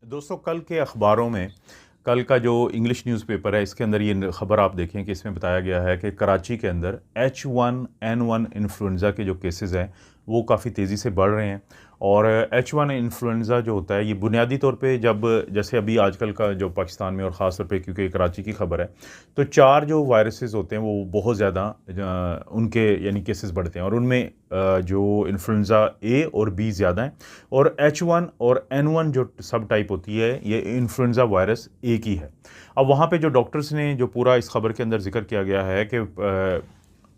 दोस्तों कल के अखबारों में कल का जो इंग्लिश न्यूज़पेपर है इसके अंदर ये ख़बर आप देखें कि इसमें बताया गया है कि कराची के अंदर H1N1 इन्फ्लुएंज़ा के जो केसेस हैं वो काफ़ी तेज़ी से बढ़ रहे हैं। और H1 इन्फ्लुएंज़ा जो होता है ये बुनियादी तौर पे जब जैसे अभी आजकल का जो पाकिस्तान में और ख़ास तौर पे क्योंकि कराची की ख़बर है, तो 4 जो वायरसेस होते हैं वो बहुत ज़्यादा उनके यानी केसेस बढ़ते हैं और उनमें जो इन्फ्लुएंज़ा ए और बी ज़्यादा हैं और H1 और N1 जो सब टाइप होती है ये इन्फ्लुएंज़ा वायरस एक ही है। अब वहाँ पे जो डॉक्टर्स ने जो पूरा इस खबर के अंदर ज़िक्र किया गया है कि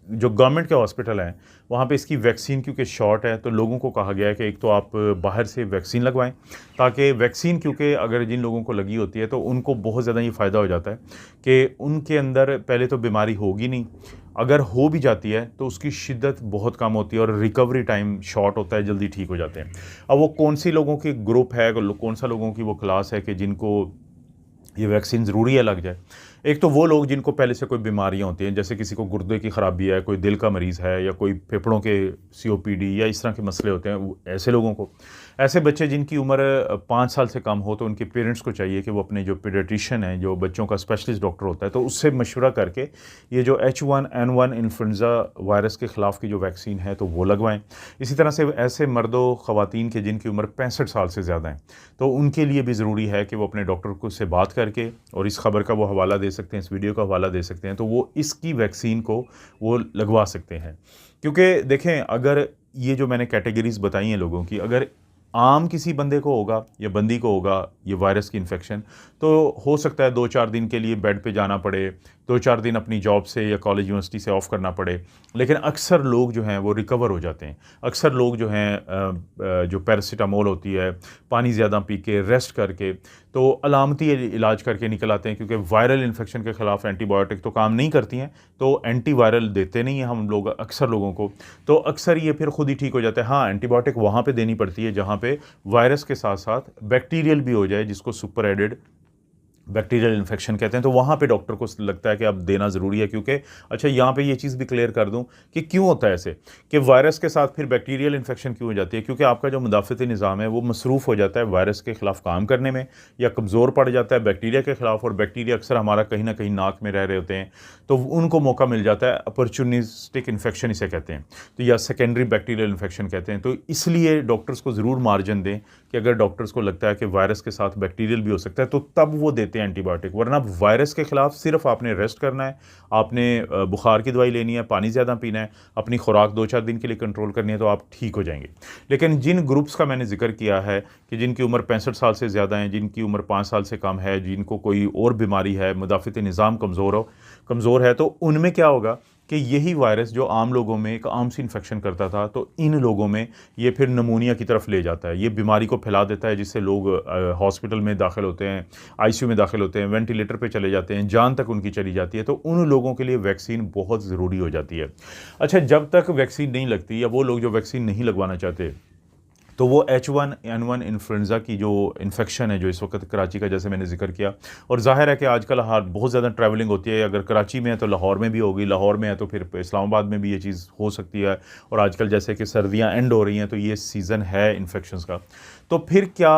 जो गवर्नमेंट के हॉस्पिटल हैं वहाँ पे इसकी वैक्सीन क्योंकि शॉर्ट है तो लोगों को कहा गया है कि एक तो आप बाहर से वैक्सीन लगवाएं ताकि वैक्सीन क्योंकि अगर जिन लोगों को लगी होती है तो उनको बहुत ज़्यादा ये फ़ायदा हो जाता है कि उनके अंदर पहले तो बीमारी होगी नहीं, अगर हो भी जाती है तो उसकी शिद्दत बहुत कम होती है और रिकवरी टाइम शॉर्ट होता है, जल्दी ठीक हो जाते हैं। अब वो कौन सी लोगों की ग्रुप है, कौन सा लोगों की वो क्लास है कि जिनको ये वैक्सीन ज़रूरी है लग जाए। एक तो वो लोग जिनको पहले से कोई बीमारियां होती हैं, जैसे किसी को गुर्दे की ख़राबी है, कोई दिल का मरीज़ है या कोई फेफड़ों के COPD या इस तरह के मसले होते हैं, ऐसे लोगों को। ऐसे बच्चे जिनकी उम्र 5 साल से कम हो तो उनके पेरेंट्स को चाहिए कि वो अपने जो पीडियाट्रिशियन है, जो बच्चों का स्पेशलिस्ट डॉक्टर होता है, तो उससे मशवरा करके ये जो H1N1 इन्फ्लुएंज़ा वायरस के ख़िलाफ़ की जो वैक्सीन है तो वो लगवाएँ। इसी तरह से ऐसे मर्दों ख़वातीन के जिनकी उम्र 65 साल से ज़्यादा है तो उनके लिए भी ज़रूरी है कि वो अपने डॉक्टर को से बात करके, और इस खबर का वो हवाला दे सकते हैं, इस वीडियो का हवाला दे सकते हैं, तो वो इसकी वैक्सीन को वो लगवा सकते हैं। क्योंकि देखें, अगर ये जो मैंने कैटेगरीज़ बताई हैं लोगों की, अगर आम किसी बंदे को होगा या बंदी को होगा ये वायरस की इन्फेक्शन, तो हो सकता है 2-4 दिन के लिए बेड पे जाना पड़े, 2-4 दिन अपनी जॉब से या कॉलेज यूनिवर्सिटी से ऑफ करना पड़े। लेकिन अक्सर लोग जो हैं वो रिकवर हो जाते हैं। अक्सर लोग जो हैं जो पैरासिटामोल होती है, पानी ज़्यादा पी के, रेस्ट करके, तो अलामती इलाज करके निकल आते हैं। क्योंकि वायरल इन्फेक्शन के ख़िलाफ़ एंटीबायोटिक तो काम नहीं करती हैं, तो एंटीवायरल देते नहीं हैं हम लोग अक्सर लोगों को, तो अक्सर ये फिर खुद ही ठीक हो जाता है। हाँ, एंटीबायोटिक वहाँ पे देनी पड़ती है जहाँ पे वायरस के साथ साथ बैक्टीरियल भी हो जाए, जिसको सुपर एडेड बैक्टीरियल इन्फेक्शन कहते हैं, तो वहाँ पे डॉक्टर को लगता है कि अब देना ज़रूरी है। क्योंकि अच्छा, यहाँ पे ये चीज़ भी क्लियर कर दूँ कि क्यों होता है ऐसे, कि वायरस के साथ फिर बैक्टीरियल इन्फेक्शन क्यों हो जाती है। क्योंकि आपका जो मुदाफ़ती निज़ाम है वो मसरूफ़ हो जाता है वायरस के ख़िलाफ़ काम करने में, या कमज़ोर पड़ जाता है बैक्टीरिया के ख़िलाफ़, और बैक्टीरिया अक्सर हमारा कहीं ना कहीं नाक में रह रहे होते हैं, तो उनको मौका मिल जाता है। अपॉर्चुनिस्टिक इन्फेक्शन इसे कहते हैं, तो या सेकेंडरी बैक्टीरियल इन्फेक्शन कहते हैं। तो इसलिए डॉक्टर्स को ज़रूर मार्जिन दें कि अगर डॉक्टर्स को लगता है कि वायरस के साथ बैक्टीरियल भी हो सकता है तो तब वो देते हैं एंटीबायोटिक। वरना वायरस के ख़िलाफ़ सिर्फ आपने रेस्ट करना है, आपने बुखार की दवाई लेनी है, पानी ज़्यादा पीना है, अपनी खुराक 2-4 दिन के लिए कंट्रोल करनी है, तो आप ठीक हो जाएंगे। लेकिन जिन ग्रुप्स का मैंने जिक्र किया है कि जिनकी उम्र 65 साल से ज़्यादा है, जिनकी उम्र 5 साल से कम है, जिनको कोई और बीमारी है, मुदाफ़ती निज़ाम कमज़ोर है, तो उनमें क्या होगा कि यही वायरस जो आम लोगों में एक आम सी इन्फेक्शन करता था, तो इन लोगों में ये फिर नमूनिया की तरफ ले जाता है, ये बीमारी को फैला देता है, जिससे लोग हॉस्पिटल में दाखिल होते हैं, ICU में दाखिल होते हैं, वेंटिलेटर पे चले जाते हैं, जान तक उनकी चली जाती है। तो उन लोगों के लिए वैक्सीन बहुत ज़रूरी हो जाती है। अच्छा, जब तक वैक्सीन नहीं लगती, या वो लोग जो वैक्सीन नहीं लगवाना चाहते, तो वो H1N1 इन्फ्लुएंज़ा की जो इन्फेक्शन है जो इस वक्त कराची का, जैसे मैंने जिक्र किया, और ज़ाहिर है कि आजकल बहुत ज़्यादा ट्रैवलिंग होती है। अगर कराची में है तो लाहौर में भी होगी, लाहौर में है तो फिर इस्लामाबाद में भी ये चीज़ हो सकती है। और आजकल जैसे कि सर्दियाँ एंड हो रही हैं तो ये सीज़न है इन्फेक्शंस का। तो फिर क्या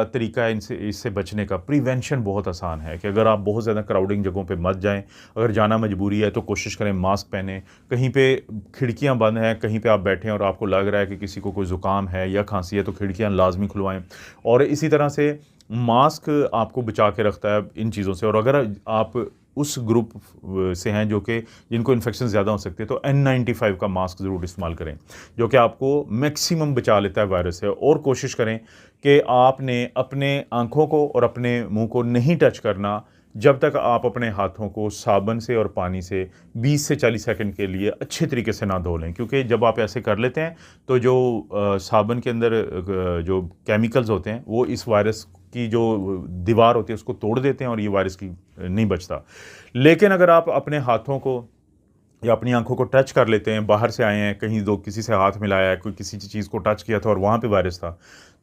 तरीका है इससे बचने का? प्रिवेंशन बहुत आसान है कि अगर आप बहुत ज़्यादा क्राउडिंग जगहों पे मत जाएं, अगर जाना मजबूरी है तो कोशिश करें मास्क पहने, कहीं पे खिड़कियां बंद हैं, कहीं पे आप बैठे हैं और आपको लग रहा है कि किसी को कोई ज़ुकाम है या खांसी है, तो खिड़कियां लाजमी खुलवाएं। और इसी तरह से मास्क आपको बचा के रखता है इन चीज़ों से। और अगर आप उस ग्रुप से हैं जो कि जिनको इन्फेक्शन ज़्यादा हो सकती है, तो N95 का मास्क ज़रूर इस्तेमाल करें, जो कि आपको मैक्सिमम बचा लेता है वायरस से। और कोशिश करें कि आपने अपने आँखों को और अपने मुंह को नहीं टच करना जब तक आप अपने हाथों को साबुन से और पानी से 20 से 40 सेकंड के लिए अच्छे तरीके से ना धो लें। क्योंकि जब आप ऐसे कर लेते हैं तो जो साबुन के अंदर जो केमिकल्स होते हैं वो इस वायरस की जो दीवार होती है उसको तोड़ देते हैं और ये वायरस की नहीं बचता। लेकिन अगर आप अपने हाथों को या अपनी आंखों को टच कर लेते हैं, बाहर से आए हैं, कहीं दो किसी से हाथ मिलाया है, कोई किसी चीज़ को टच किया था और वहाँ पे वायरस था,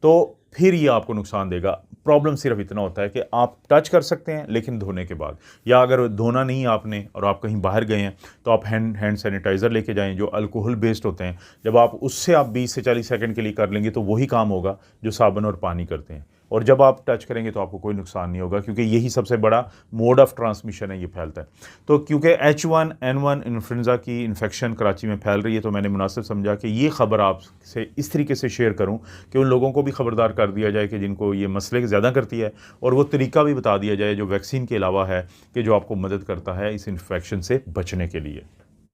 तो फिर ये आपको नुकसान देगा। प्रॉब्लम सिर्फ इतना होता है कि आप टच कर सकते हैं लेकिन धोने के बाद, या अगर धोना नहीं आपने और आप कहीं बाहर गए हैं तो आप हैंड सैनिटाइज़र लेके जाएं जो अल्कोहल बेस्ड होते हैं। जब आप उससे 20 से 40 सेकंड के लिए कर लेंगे तो वही काम होगा जो साबुन और पानी करते हैं। और जब आप टच करेंगे तो आपको कोई नुकसान नहीं होगा, क्योंकि यही सबसे बड़ा मोड ऑफ ट्रांसमिशन है, ये फैलता है। तो क्योंकि H1N1 इन्फ्लुएंजा की इन्फेक्शन कराची में फैल रही है, तो मैंने मुनासिब समझा कि ये ख़बर आपसे इस तरीके से शेयर करूं कि उन लोगों को भी ख़बरदार कर दिया जाए कि जिनको ये मसले ज़्यादा करती है, और वो तरीका भी बता दिया जाए जो वैक्सीन के अलावा है, कि जो आपको मदद करता है इस इन्फेक्शन से बचने के लिए।